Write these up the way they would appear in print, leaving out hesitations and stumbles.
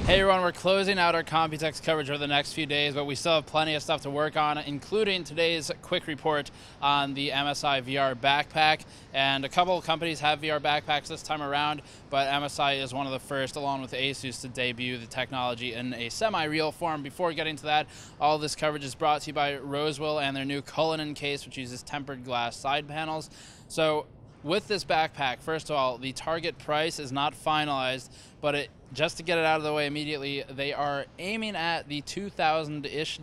Hey everyone, we're closing out our Computex coverage over the next few days, but we still have plenty of stuff to work on, including today's quick report on the MSI VR Backpack. And a couple of companies have VR backpacks this time around, but MSI is one of the first, along with Asus, to debut the technology in a semi-real form. Before getting to that, all this coverage is brought to you by Rosewell and their new Cullinan case, which uses tempered glass side panels. So with this backpack, first of all, the target price is not finalized, but just to get it out of the way immediately, they are aiming at the $2,000-ish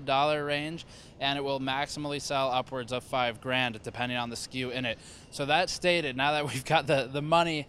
range, and it will maximally sell upwards of $5,000 depending on the SKU in it. So that stated, now that we've got the money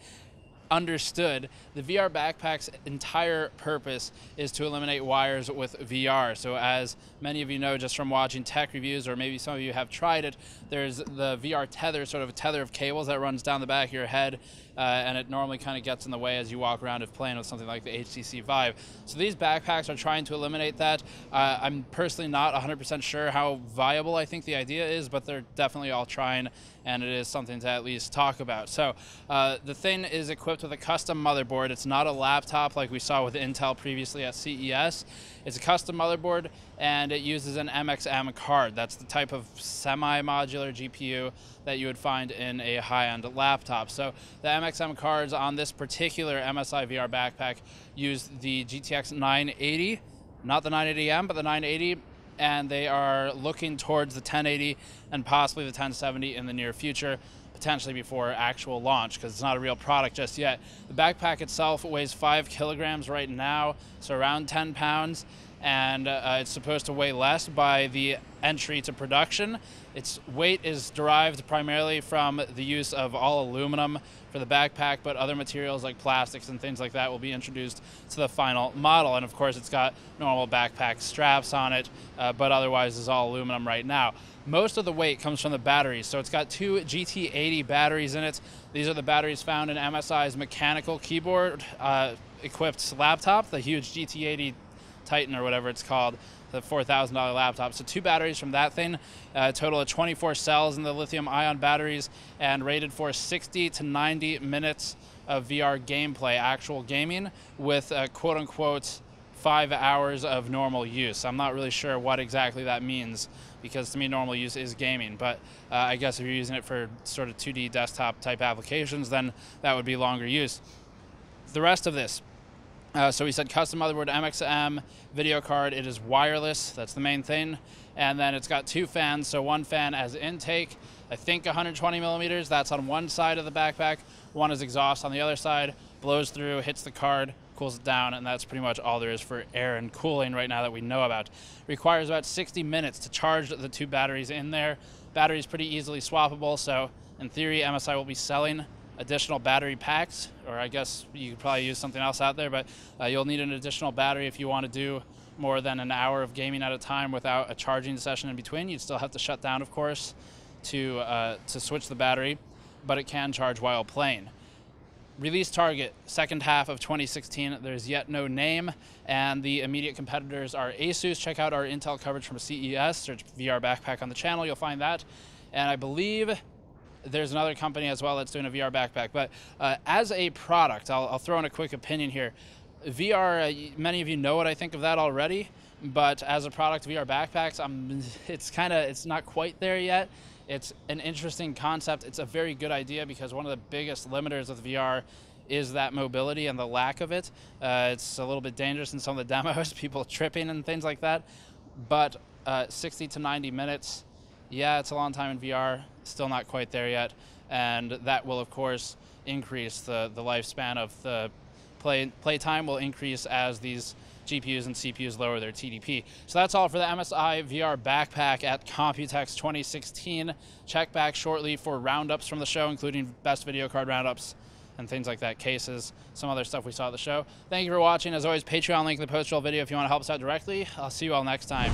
understood, the VR backpack's entire purpose is to eliminate wires with VR. So as many of you know just from watching tech reviews, or maybe some of you have tried it, there's the VR tether, sort of a tether of cables that runs down the back of your head, and it normally kind of gets in the way as you walk around if playing with something like the HTC Vive. So these backpacks are trying to eliminate that. I'm personally not 100% sure how viable I think the idea is, but they're definitely all trying, and it is something to at least talk about. So the thing is equipped with a custom motherboard. It's not a laptop like we saw with Intel previously at CES. It's a custom motherboard, and it uses an MXM card. That's the type of semi-modular GPU that you would find in a high-end laptop. So the MXM cards on this particular MSI VR backpack use the GTX 980, not the 980M, but the 980, and they are looking towards the 1080 and possibly the 1070 in the near future, potentially before actual launch, because it's not a real product just yet. The backpack itself weighs 5 kilograms right now, so around 10 pounds, and it's supposed to weigh less by the entry to production. Its weight is derived primarily from the use of all aluminum for the backpack, but other materials like plastics and things like that will be introduced to the final model. And of course it's got normal backpack straps on it, but otherwise is all aluminum right now. Most of the weight comes from the batteries, so it's got 2 GT80 batteries in it. These are the batteries found in MSI's mechanical keyboard equipped laptop, the huge GT80 Titan or whatever it's called, the $4,000 laptop. So 2 batteries from that thing, a total of 24 cells in the lithium-ion batteries, and rated for 60 to 90 minutes of VR gameplay, actual gaming, with quote-unquote 5 hours of normal use. I'm not really sure what exactly that means, because to me normal use is gaming, but I guess if you're using it for sort of 2D desktop type applications, then that would be longer use. The rest of this, so we said custom motherboard, MXM, video card. It is wireless, that's the main thing. And then it's got 2 fans, so one fan as intake, I think 120 millimeters, that's on one side of the backpack. One is exhaust on the other side, blows through, hits the card, cools it down, and that's pretty much all there is for air and cooling right now that we know about. Requires about 60 minutes to charge the 2 batteries in there. Battery's pretty easily swappable, so in theory MSI will be selling additional battery packs, or I guess you could probably use something else out there, but you'll need an additional battery if you want to do more than an hour of gaming at a time without a charging session in between. You'd still have to shut down, of course, to switch the battery, but it can charge while playing. Release target, second half of 2016. There's yet no name, and the immediate competitors are Asus. Check out our Intel coverage from CES. Search VR Backpack on the channel, you'll find that. And I believe there's another company as well that's doing a VR backpack. But as a product, I'll throw in a quick opinion here. VR, many of you know what I think of that already, but as a product, VR backpacks, it's not quite there yet. It's an interesting concept. It's a very good idea, because one of the biggest limiters of VR is that mobility and the lack of it. It's a little bit dangerous in some of the demos, people tripping and things like that. But 60 to 90 minutes, yeah, it's a long time in VR, still not quite there yet. And that will, of course, increase the lifespan of the playtime will increase as these GPUs and CPUs lower their TDP. So that's all for the MSI VR Backpack at Computex 2016. Check back shortly for roundups from the show, including best video card roundups and things like that, cases, some other stuff we saw at the show. Thank you for watching. As always, Patreon link in the post-roll video if you want to help us out directly. I'll see you all next time.